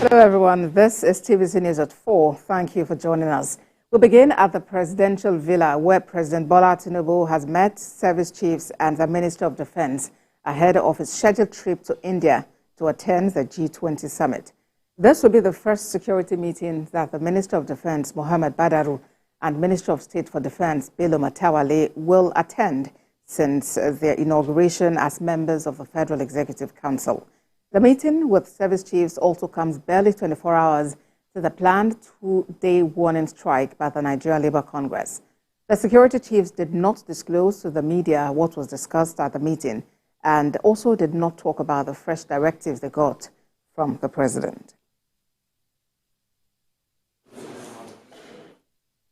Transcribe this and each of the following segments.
Hello everyone, this is TVC News at 4. Thank you for joining us. We begin at the presidential villa where President Bola Tinubu has met service chiefs and the Minister of Defense ahead of his scheduled trip to India to attend the G20 summit. This will be the first security meeting that the Minister of Defense, Mohammed Badaru, and Minister of State for Defense, Bello Matawalle, will attend since their inauguration as members of the Federal Executive Council. The meeting with service chiefs also comes barely 24 hours to the planned two-day warning strike by the Nigeria Labour Congress. The security chiefs did not disclose to the media what was discussed at the meeting and also did not talk about the fresh directives they got from the president.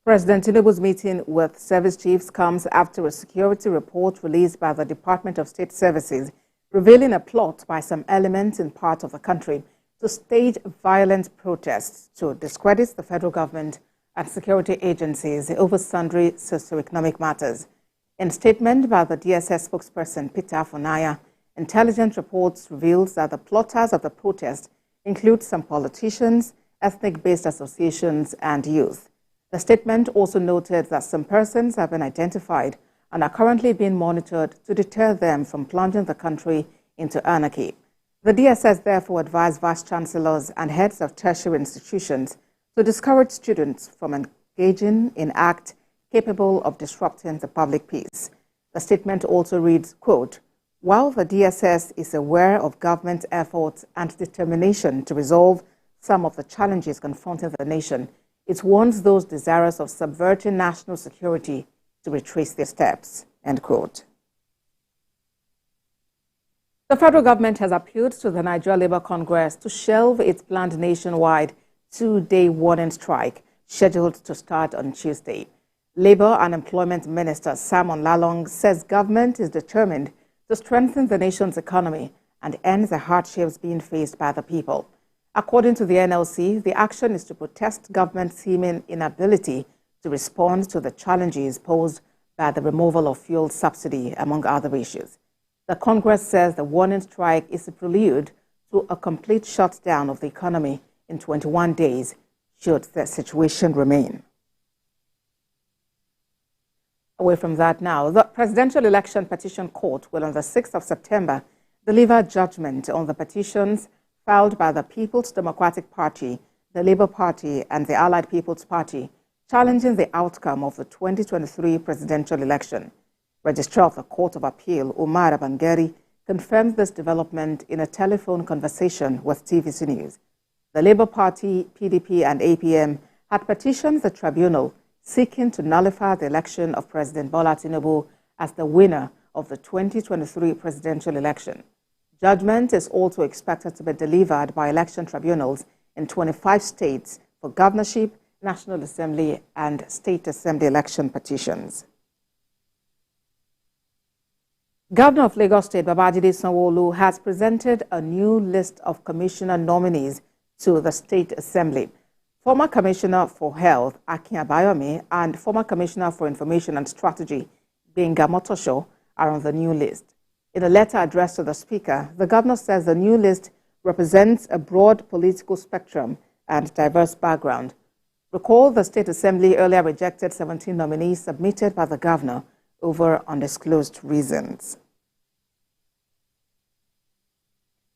President Tinubu's meeting with service chiefs comes after a security report released by the Department of State Services revealing a plot by some elements in part of the country to stage violent protests to discredit the federal government and security agencies over sundry socio-economic matters. In a statement by the DSS spokesperson Peter Afunanya, intelligence reports reveals that the plotters of the protest include some politicians, ethnic-based associations, and youth. The statement also noted that some persons have been identified and are currently being monitored to deter them from plunging the country into anarchy. The DSS therefore advised vice-chancellors and heads of tertiary institutions to discourage students from engaging in acts capable of disrupting the public peace. The statement also reads, quote, "While the DSS is aware of government efforts and determination to resolve some of the challenges confronting the nation, it warns those desirous of subverting national security to retrace their steps," end quote. The federal government has appealed to the Nigeria Labour Congress to shelve its planned nationwide two-day warning strike scheduled to start on Tuesday. Labour and Employment Minister Simon Lalong says government is determined to strengthen the nation's economy and end the hardships being faced by the people. According to the NLC, the action is to protest government's seeming inability to respond to the challenges posed by the removal of fuel subsidy, among other issues. The Congress says the warning strike is a prelude to a complete shutdown of the economy in 21 days, should the situation remain. Away from that now, the Presidential Election Petition Court will on the 6th of September deliver judgment on the petitions filed by the People's Democratic Party, the Labour Party, and the Allied People's Party, challenging the outcome of the 2023 presidential election. Registrar of the Court of Appeal, Umar Abangeri, confirmed this development in a telephone conversation with TVC News. The Labour Party, PDP, and APM had petitioned the tribunal seeking to nullify the election of President Bola Tinubu as the winner of the 2023 presidential election. Judgment is also expected to be delivered by election tribunals in 25 states for governorship, National Assembly, and State Assembly election petitions. Governor of Lagos State, Babajide Sanwo-Olu, has presented a new list of commissioner nominees to the State Assembly. Former Commissioner for Health, Akin Abayomi, and former Commissioner for Information and Strategy, Benga Motosho, are on the new list. In a letter addressed to the Speaker, the governor says the new list represents a broad political spectrum and diverse background. Recall the State Assembly earlier rejected 17 nominees submitted by the governor over undisclosed reasons.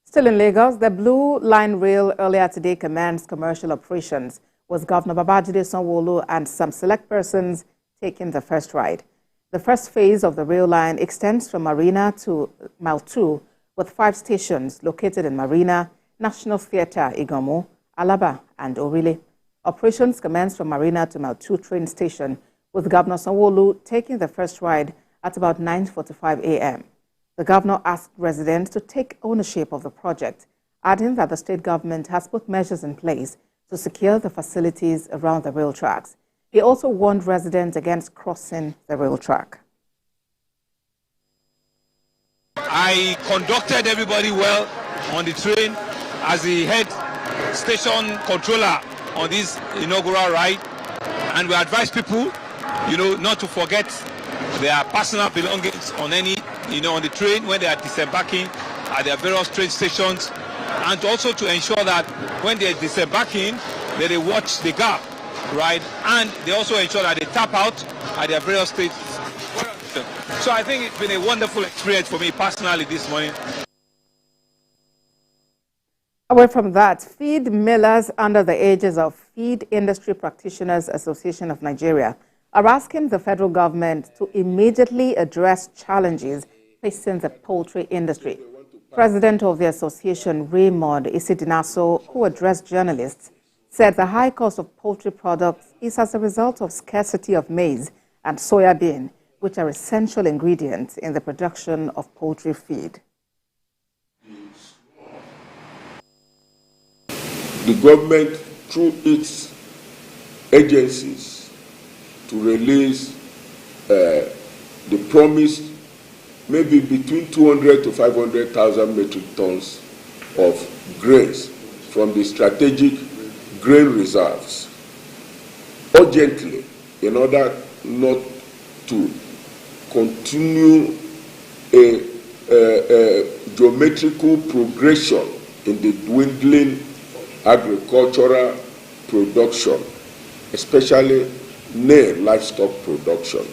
Still in Lagos, the Blue Line Rail earlier today commenced commercial operations, with Governor Babajide Sanwo-Olu and some select persons taking the first ride. The first phase of the rail line extends from Marina to Mile 2, with 5 stations located in Marina, National Theatre, Igomu, Alaba, and Orile. Operations commenced from Marina to Mile 2 train station, with Governor Sanwo-Olu taking the first ride at about 9:45 a.m. The governor asked residents to take ownership of the project, adding that the state government has put measures in place to secure the facilities around the rail tracks. He also warned residents against crossing the rail track. I conducted everybody well on the train as the head station controller on this inaugural ride, and we advise people, not to forget their personal belongings on on the train when they are disembarking at their various train stations. and also to ensure that when they're disembarking, that they watch the gap, right? And they also ensure that they tap out at their various states. So I think it's been a wonderful experience for me personally this morning. Away from that, feed millers under the aegis of Feed Industry Practitioners Association of Nigeria are asking the federal government to immediately address challenges facing the poultry industry. President of the association, Raymond Isidinaso, who addressed journalists, said the high cost of poultry products is as a result of scarcity of maize and soya bean, which are essential ingredients in the production of poultry feed. The government, through its agencies, to release the promised maybe between 200 to 500,000 metric tons of grains from the strategic grain reserves urgently, in order not to continue a geometrical progression in the dwindling agricultural production, especially livestock production.